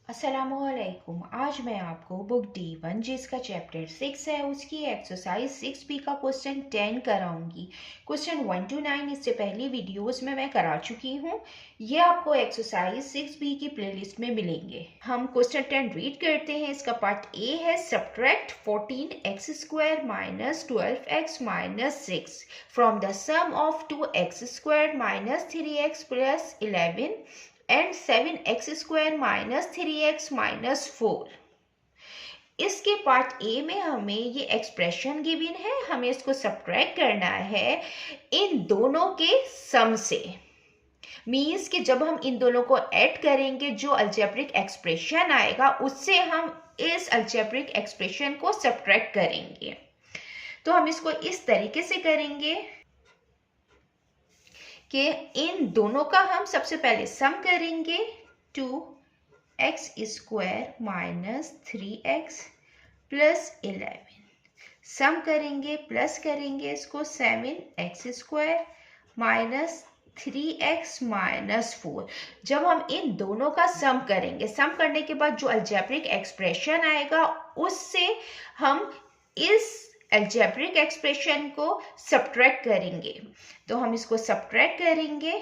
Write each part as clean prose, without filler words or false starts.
अस्सलामुअलैकुम। आज मैं आपको बुक D1 जिसका चैप्टर 6 है उसकी एक्सरसाइज 6B का क्वेश्चन 10 कराऊंगी। क्वेश्चन 1 to 9 इससे पहली वीडियोस में मैं करा चुकी हूँ। ये आपको एक्सरसाइज 6B की प्लेलिस्ट में मिलेंगे। हम क्वेश्चन 10 रीड करते हैं। इसका पार्ट ए है subtract 14x² minus 12x minus 6 from the sum of 2x² minus 3x plus 11 and 7x² minus 3x minus 4। इसके पार्ट ए में हमें ये एक्सप्रेशन गिवन है, हमें इसको सब्ट्रैक्ट करना है इन दोनों के सम से। मीन्स कि जब हम इन दोनों को ऐड करेंगे जो अलजेब्रिक एक्सप्रेशन आएगा उससे हम इस अलजेब्रिक एक्सप्रेशन को सब्ट्रैक्ट करेंगे। तो हम इसको इस तरीके से करेंगे कि इन दोनों का हम सबसे पहले सम करेंगे 2x² माइनस 3x प्लस 11 सम करेंगे प्लस करेंगे इसको 7x² माइनस 3x माइनस 4। जब हम इन दोनों का सम करेंगे, सम करने के बाद जो अलजेब्रिक एक्सप्रेशन आएगा उससे हम इस अलजेब्रिक एक्सप्रेशन को सब्ट्रैक्ट करेंगे। तो हम इसको सब्ट्रैक्ट करेंगे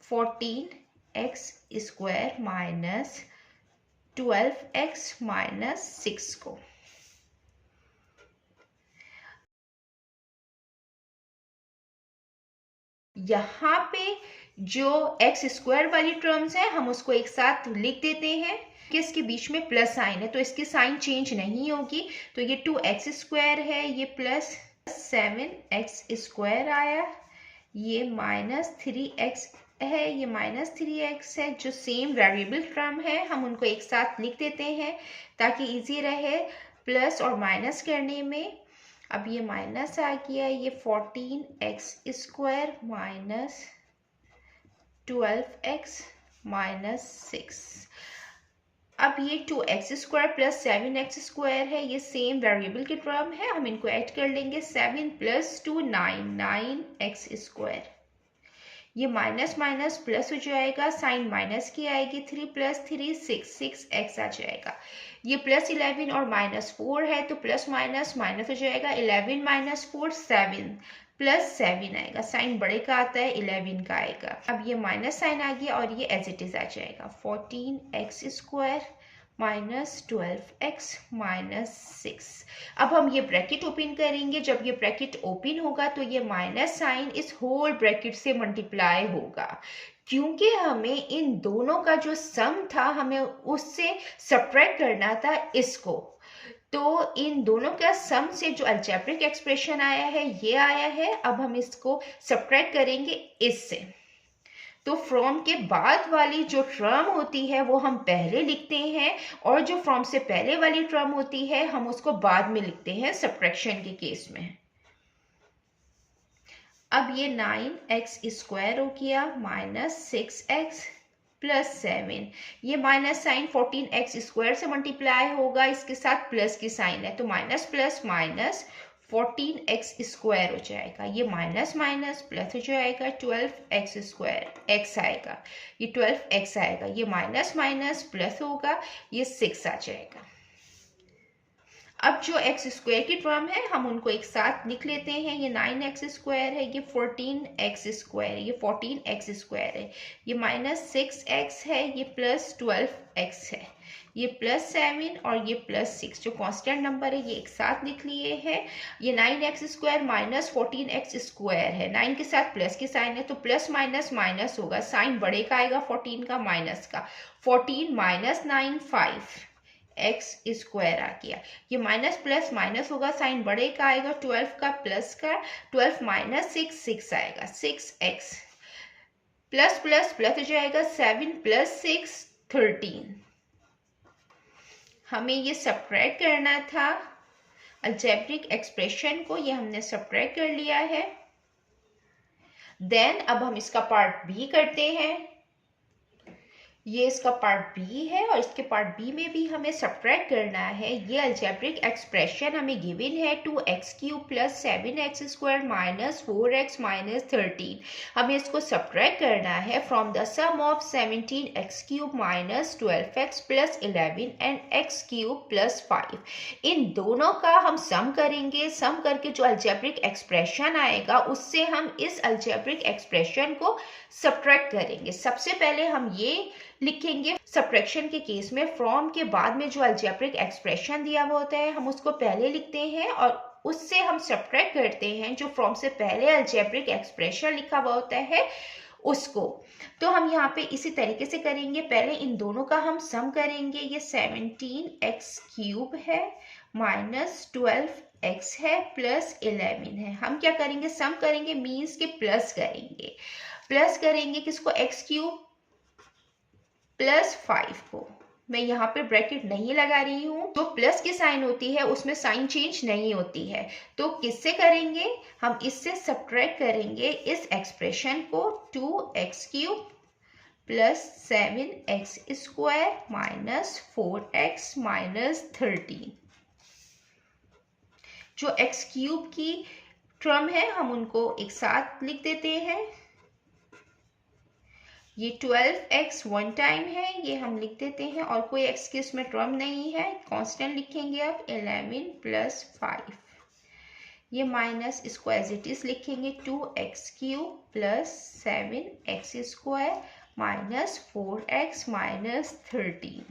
14x² माइनस 12x माइनस 6 को। यहाँ पे जो x² वाली टर्म्स है हम उसको एक साथ लिख देते हैं कि इसके बीच में प्लस साइन है तो इसकी साइन चेंज नहीं होगी। तो ये 2x² है, ये प्लस 7x² आया, ये माइनस 3x है, ये माइनस 3x है। जो सेम वेरिएबल टर्म है हम उनको एक साथ लिख देते हैं ताकि इजी रहे प्लस और माइनस करने में। अब ये माइनस आ गया, ये 14x² माइनस 12x माइनस 6। अब ये 2x² प्लस 7x² है, ये सेम वेरिएबल की टर्म है, हम इनको ऐड कर लेंगे। 7 प्लस 2 9x²। ये माइनस माइनस प्लस हो जाएगा, साइन माइनस की आएगी। 3 प्लस 3 6x आ जाएगा। ये प्लस 11 और माइनस 4 है तो प्लस माइनस माइनस हो जाएगा। 11 माइनस 4 7 प्लस 7 आएगा, साइन बड़े का आता है 11 का आएगा। अब ये माइनस साइन आ गया और ये एज इट इज आ जाएगा 14x² माइनस 12x माइनस 6। अब हम ये ब्रैकेट ओपन करेंगे। जब ये ब्रैकेट ओपन होगा तो ये माइनस साइन इस होल ब्रैकेट से मल्टीप्लाई होगा, क्योंकि हमें इन दोनों का जो सम था हमें उससे सब्ट्रैक्ट करना था इसको। तो इन दोनों का सम से जो अलजेब्रिक एक्सप्रेशन आया है ये आया है। अब हम इसको सब्ट्रैक्ट करेंगे इससे। तो फ्रॉम के बाद वाली जो टर्म होती है वो हम पहले लिखते हैं और जो फ्रॉम से पहले वाली टर्म होती है हम उसको बाद में लिखते हैं सब्ट्रैक्शन के केस में। अब ये 9x² हो गया माइनस 6x प्लस 7। ये माइनस साइन 14x² से मल्टीप्लाई होगा, इसके साथ प्लस की साइन है तो माइनस प्लस माइनस 14x² हो जाएगा। ये माइनस माइनस प्लस हो जाएगा 12x², x आएगा, ये 12x आएगा। ये माइनस माइनस प्लस होगा, ये 6 आ जाएगा। अब जो x² की टर्म है हम उनको एक साथ लिख लेते हैं। ये 9x² है, ये 14x² है, ये 14x² है, ये माइनस 6x है, ये प्लस 12x है, ये प्लस 7 और ये प्लस 6। जो कांस्टेंट नंबर है ये एक साथ लिख लिए हैं। ये 9x² माइनस 14x² है, 9 के साथ प्लस की साइन है तो प्लस माइनस माइनस होगा, साइन बड़े का आएगा 14 का माइनस का। 14 माइनस 9 5x² आ गया। ये माइनस प्लस माइनस होगा, साइन बड़े का आएगा 12 का प्लस का। 12 माइनस 6 6 आएगा, 6x प्लस प्लस प्लस हो जाएगा 7 प्लस 6 13। हमें ये सब्ट्रैक्ट करना था अलजेब्रिक एक्सप्रेशन को, ये हमने सब्ट्रैक्ट कर लिया है। देन अब हम इसका पार्ट बी करते हैं। ये इसका पार्ट बी है और इसके पार्ट बी में भी हमें सब्ट्रैक्ट करना है। ये अलजेब्रिक एक्सप्रेशन हमें गिवन है 2x³ plus 7x² minus 4x minus 13। हमें इसको सब्ट्रैक्ट करना है from the sum of 17x³ minus 12x plus 11 and x³ plus 5। इन दोनों का हम सम करेंगे। सम करके जो अलजेब्रिक एक्सप्रेशन आएगा उससे हम इस अलजेब्रिक एक्सप्रेशन को सब्ट्रैक्ट करेंगे। सबसे पहले हम ये लिखेंगे सब्ट्रैक्शन के केस में फ्रॉम के बाद में जो अलजेब्रिक एक्सप्रेशन दिया हुआ होता है हम उसको पहले लिखते हैं और उससे हम सब्ट्रैक्ट करते हैं जो फ्रॉम से पहले अलजेब्रिक एक्सप्रेशन लिखा हुआ होता है उसको। तो हम यहाँ पे इसी तरीके से करेंगे। पहले इन दोनों का हम सम करेंगे। ये 17x³ है माइनस 12x है प्लस 11 है। हम क्या करेंगे, सम करेंगे मीन्स के प्लस करेंगे। प्लस करेंगे किसको, x³ प्लस 5 को। मैं यहाँ पे ब्रैकेट नहीं लगा रही हूँ। जो प्लस की साइन होती है उसमें साइन चेंज नहीं होती है। तो किससे करेंगे, हम इससे सब्ट्रैक्ट करेंगे इस एक्सप्रेशन को 2x³ plus 7x² minus 4x minus 13। जो x³ की टर्म है हम उनको एक साथ लिख देते हैं। ये 12x वन टाइम है, ये हम लिख देते हैं और कोई x की इसमें टर्म नहीं है, कांस्टेंट लिखेंगे। अब 11 प्लस 5, ये माइनस इसको एज इट इज लिखेंगे 2x³ plus 7x² minus 4x minus 13।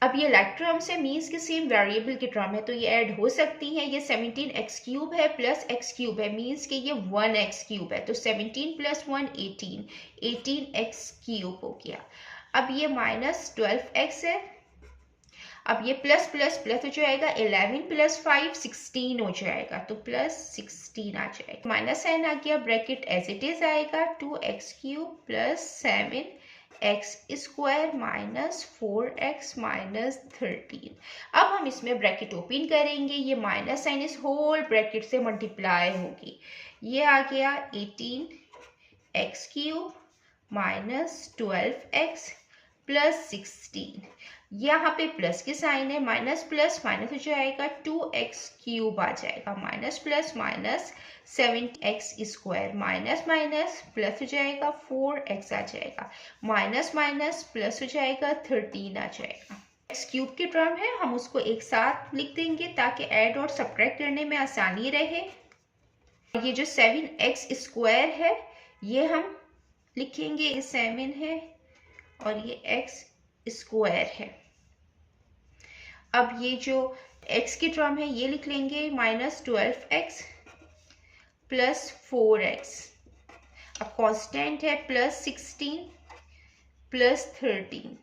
अब ये लाइक टर्म से मीन्स के सेम वेरिएबल की टर्म है तो ये ऐड हो सकती हैं। ये 17x³ है प्लस x³ है मीन्स कि ये 1x³ है। तो 17 प्लस 1 18, 18x³ हो गया। अब ये माइनस 12x है। अब ये प्लस प्लस प्लस हो जाएगा, 11 प्लस 5 16 हो जाएगा, तो प्लस 16 आ जाएगा। माइनस साइन आ गया, ब्रैकेट एज इट इज आएगा 2x³ plus 7x² minus 4x minus 13। अब हम इसमें ब्रैकेट ओपन करेंगे। ये माइनस साइन इस होल ब्रैकेट से मल्टीप्लाई होगी। ये आ गया 18x³ माइनस 12x प्लस 16। यहाँ पे प्लस की साइन है, माइनस प्लस माइनस हो जाएगा, 2x³ आ जाएगा, minus plus minus 7x² minus minus plus हो जाएगा, 4x आ जाएगा, माइनस माइनस प्लस हो जाएगा, 13 आ जाएगा। x³ की टर्म है हम उसको एक साथ लिख देंगे ताकि ऐड और सब्ट्रैक्ट करने में आसानी रहे। ये जो 7x² है ये हम लिखेंगे, ये 7 है और ये x² है। अब ये जो x की टर्म है ये लिख लेंगे, माइनस 12x प्लस 4x। अब कांस्टेंट है प्लस 16 प्लस 13।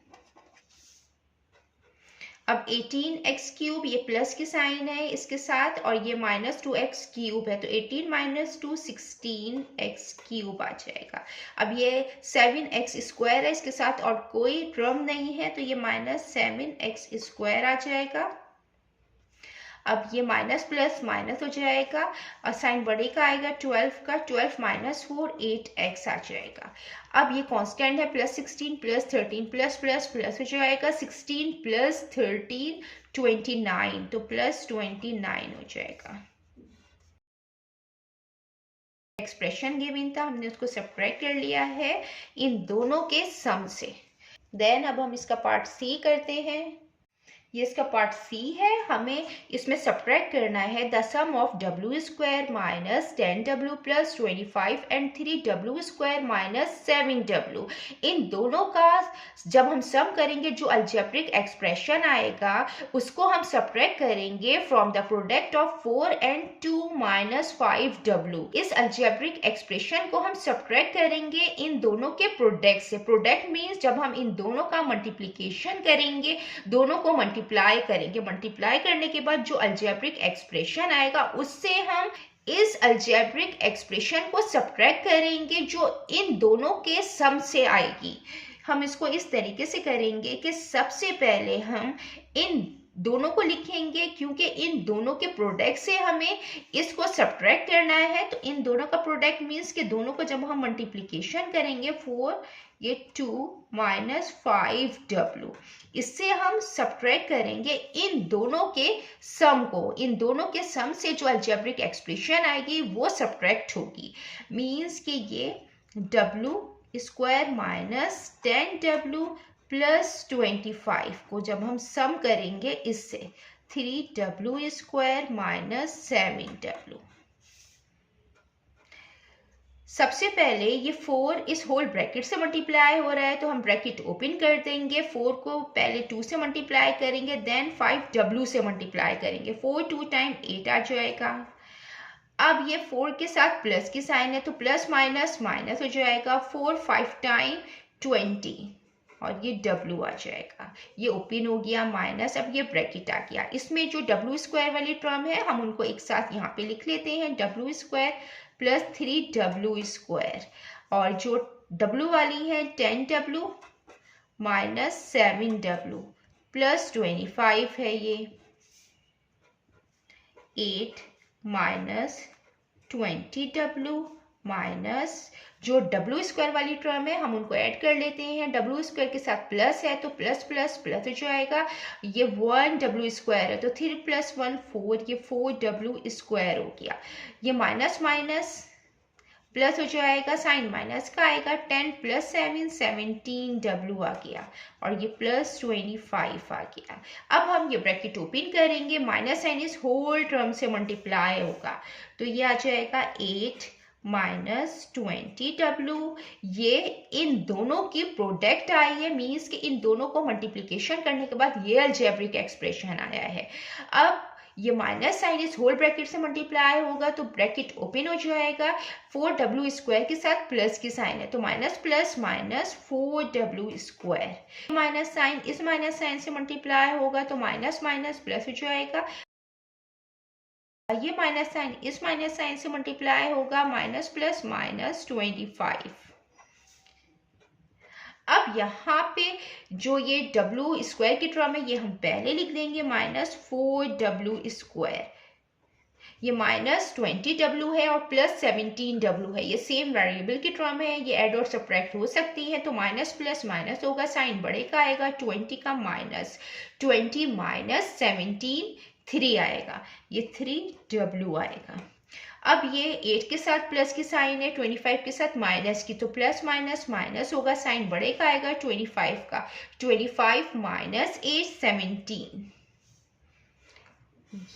अब 18x³ ये प्लस की साइन है इसके साथ और ये माइनस 2x³ है तो 18 माइनस 2 16x³ आ जाएगा। अब ये 7x² है इसके साथ और कोई टर्म नहीं है तो ये माइनस 7x² आ जाएगा। अब ये माइनस प्लस माइनस हो जाएगा और साइन बड़े का आएगा 12 का, 12 माइनस 4 8x आ जाएगा। अब ये कांस्टेंट है plus 16 plus 13 plus plus plus हो जाएगा, 16 प्लस 13 29, तो प्लस 29 हो जाएगा। एक्सप्रेशन गिवन था, हमने उसको सब्ट्रैक्ट कर लिया है इन दोनों के सम से। देन अब हम इसका पार्ट सी करते हैं। ये इसका पार्ट सी है, हमें इसमें सब्ट्रैक्ट करना है the sum of w² minus 10w plus 25 and 3w² minus 7w। इन दोनों का जब हम सम करेंगे जो अलजेब्रिक एक्सप्रेशन आएगा उसको हम सब्ट्रैक्ट करेंगे from the product of 4 and 2 minus 5w। इस अलजेब्रिक एक्सप्रेशन को हम सब्ट्रैक्ट करेंगे इन दोनों के प्रोडक्ट से। प्रोडक्ट मीन्स जब हम इन दोनों का मल्टीप्लीकेशन करेंगे, दोनों को मल्टीप्लाई करेंगे, मल्टीप्लाई करने के बाद जो अलजेब्रिक एक्सप्रेशन आएगा उससे हम इस अलजेब्रिक एक्सप्रेशन को सब्ट्रैक्ट करेंगे जो इन दोनों के सम से आएगी। हम इसको इस तरीके से करेंगे कि सबसे पहले हम इन दोनों को लिखेंगे क्योंकि इन दोनों के प्रोडक्ट से हमें इसको सब्ट्रैक्ट करना है। तो इन दोनों का प्रोडक्ट मीन्स कि दोनों को जब हम मल्टीप्लिकेशन करेंगे 4 ये 2 माइनस 5w, इससे हम सब्ट्रैक्ट करेंगे इन दोनों के सम को। इन दोनों के सम से जो अलजेब्रिक एक्सप्रेशन आएगी वो सब्ट्रैक्ट होगी। मीन्स कि ये w square minus 10w plus 25 को जब हम सम करेंगे इससे 3w स्क्वायर माइनस 7w। सबसे पहले ये 4 इस होल ब्रैकेट से मल्टीप्लाई हो रहा है तो हम ब्रैकेट ओपन कर देंगे। 4 को पहले 2 से मल्टीप्लाई करेंगे, देन 5w से मल्टीप्लाई करेंगे। 4 2 टाइम 8 आ जाएगा। अब ये 4 के साथ प्लस की साइन है तो प्लस माइनस माइनस हो जाएगा। 4 5 टाइम 20 और ये w आ जाएगा। ये ओपन हो गया माइनस, अब ये ब्रैकेट आ गया। इसमें जो w स्क्वायर वाली टर्म है हम उनको एक साथ यहाँ पे लिख लेते हैं, w square plus 3w square, और जो w वाली है 10w माइनस 7w प्लस 25 है ये 8 माइनस 20w माइनस जो w स्क्वायर वाली टर्म है हम उनको ऐड कर लेते हैं। w स्क्वायर के साथ प्लस है तो प्लस प्लस प्लस हो जाएगा। ये 1w स्क्वायर है तो 3 प्लस 1 4, ये 4w स्क्वायर हो गया। ये माइनस माइनस प्लस हो जाएगा, साइन माइनस का आएगा। 10 प्लस 7 17w आ गया और ये प्लस 25 आ गया। अब हम ये ब्रैकेट ओपन करेंगे, माइनस साइन इस होल टर्म से मल्टीप्लाई होगा तो ये आ जाएगा 8 माइनस 20w। ये इन दोनों की प्रोडक्ट आई है, मीन्स कि इन दोनों को मल्टीप्लिकेशन करने के बाद ये अलजेब्रिक एक्सप्रेशन आया है। अब ये माइनस साइन इस होल ब्रैकेट से मल्टीप्लाई होगा तो ब्रैकेट ओपन हो जाएगा। 4w स्क्वायर के साथ प्लस की साइन है तो minus plus minus 4w square. Minus sign इस माइनस साइन से मल्टीप्लाई होगा तो माइनस माइनस प्लस हो जाएगा। ये माइनस साइन इस माइनस साइन से मल्टीप्लाई होगा, माइनस प्लस माइनस 25। अब यहाँ पे जो ये w स्क्वायर की टर्म है ये हम पहले लिख देंगे, माइनस 4w स्क्वायर। ये माइनस 20w है और प्लस 17w है। ये सेम वेरिएबल की टर्म है, ये ऐड और सब्ट्रैक्ट हो सकती है तो माइनस प्लस माइनस होगा, साइन बड़े का आएगा 20 का माइनस 20 माइनस 17 3 आएगा, ये 3w आएगा। अब ये 8 के साथ प्लस की साइन है, 25 के साथ माइनस की तो प्लस माइनस माइनस होगा, साइन बड़े का आएगा 25 का, 25 माइनस 8 17।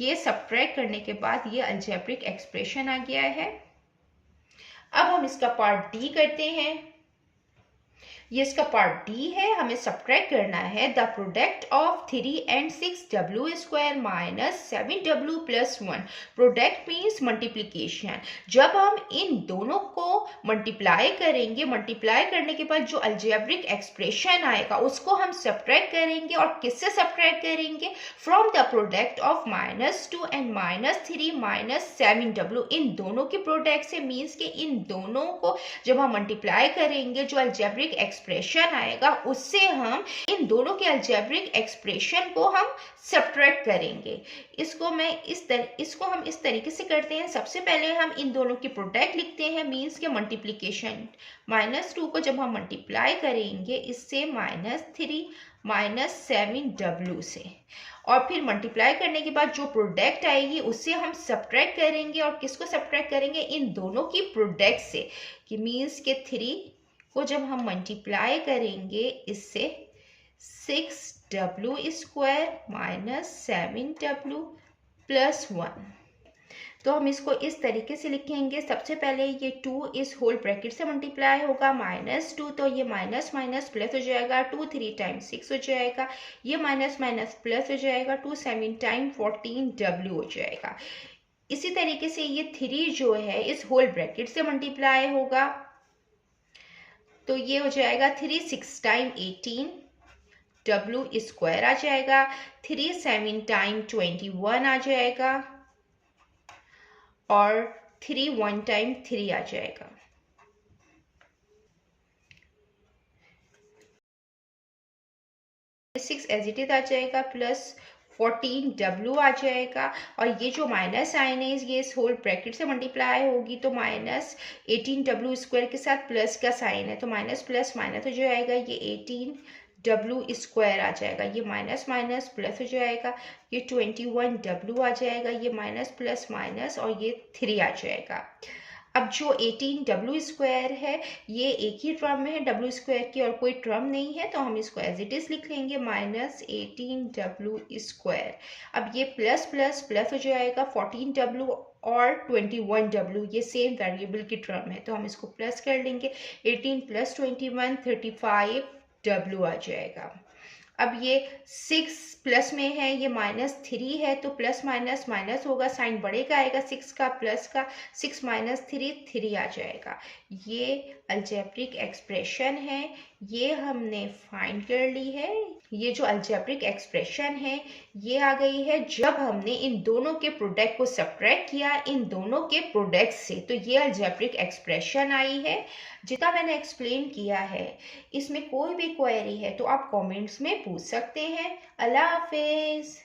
ये सब्ट्रैक्ट करने के बाद ये अलजेब्रिक एक्सप्रेशन आ गया है। अब हम इसका पार्ट डी करते हैं। ये इसका पार्ट डी है, हमें सब्ट्रैक्ट करना है the product of 3 and 6w square minus 7w plus 1। Product means multiplication. जब हम इन दोनों को मल्टीप्लाई करेंगे, मल्टीप्लाई करने के बाद जो अलजेब्रिक एक्सप्रेशन आएगा उसको हम सब्ट्रैक्ट करेंगे। और किससे सब्ट्रैक्ट करेंगे? From the product of -2 and -3 minus 7w। इन दोनों के प्रोडक्ट से, मीन्स के इन दोनों को जब हम मल्टीप्लाई करेंगे जो अलजेब्रिक एक्सप्रेशन आएगा उससे हम इन दोनों के अलजेब्रिक एक्सप्रेशन को हम सब्ट्रैक्ट करेंगे। इसको हम इस तरीके से करते हैं। सबसे पहले हम इन दोनों की प्रोडक्ट लिखते हैं, मीन्स के मल्टीप्लिकेशन। -2 को जब हम मल्टीप्लाई करेंगे इससे -3 माइनस 7w से, और फिर मल्टीप्लाई करने के बाद जो प्रोडक्ट आएगी उससे हम सब्ट्रैक्ट करेंगे। और किसको सब्ट्रैक्ट करेंगे? इन दोनों की प्रोडक्ट से, कि मीन्स के 3 को जब हम मल्टीप्लाई करेंगे इससे 6w square minus 7w plus 1। तो हम इसको इस तरीके से लिखेंगे। सबसे पहले ये 2 इस होल ब्रैकेट से मल्टीप्लाई होगा, -2 तो ये माइनस माइनस प्लस हो जाएगा, 2 3 टाइम्स 6 हो जाएगा, ये माइनस माइनस प्लस हो जाएगा, 2 7 टाइम 14w हो जाएगा। इसी तरीके से ये 3 जो है इस होल ब्रैकेट से मल्टीप्लाई होगा तो ये हो जाएगा 3 6 टाइम 18w स्क्वायर आ जाएगा, 3 7 टाइम 21 आ जाएगा और 3 1 टाइम 3 आ जाएगा। 6 एज इट इज आ जाएगा, प्लस 14w आ जाएगा। और ये जो माइनस साइन है ये इस होल ब्रैकेट से मल्टीप्लाई होगी, तो माइनस 18w स्क्वायर के साथ प्लस का साइन है, तो माइनस प्लस माइनस हो जाएगा, ये 18w स्क्वायर आ जाएगा, ये माइनस माइनस प्लस हो जाएगा, ये 21w आ जाएगा, ये माइनस प्लस माइनस और ये 3 आ जाएगा। अब जो 18w स्क्वायर है ये एक ही टर्म में है, w स्क्वायर की और कोई टर्म नहीं है, तो हम इसको एज इट इज लिख लेंगे माइनस 18w स्क्वायर। अब ये प्लस प्लस प्लस हो जाएगा, 14w और 21w ये सेम वेरिएबल की टर्म है, तो हम इसको प्लस कर लेंगे, 18 प्लस 21 35w आ जाएगा। अब ये 6 प्लस में है, ये -3 है, तो प्लस माइनस माइनस होगा, साइन बड़े का आएगा 6 का प्लस का, 6 माइनस 3 3 आ जाएगा। ये अलजेब्रिक एक्सप्रेशन है, ये हमने फाइंड कर ली है। ये जो अलजेब्रिक एक्सप्रेशन है ये आ गई है जब हमने इन दोनों के प्रोडक्ट को सब्ट्रैक्ट किया इन दोनों के प्रोडक्ट से, तो ये अलजेब्रिक एक्सप्रेशन आई है। जितना मैंने एक्सप्लेन किया है, इसमें कोई भी क्वेरी है तो आप कमेंट्स में पूछ सकते हैं। अल्लाह हाफिज़।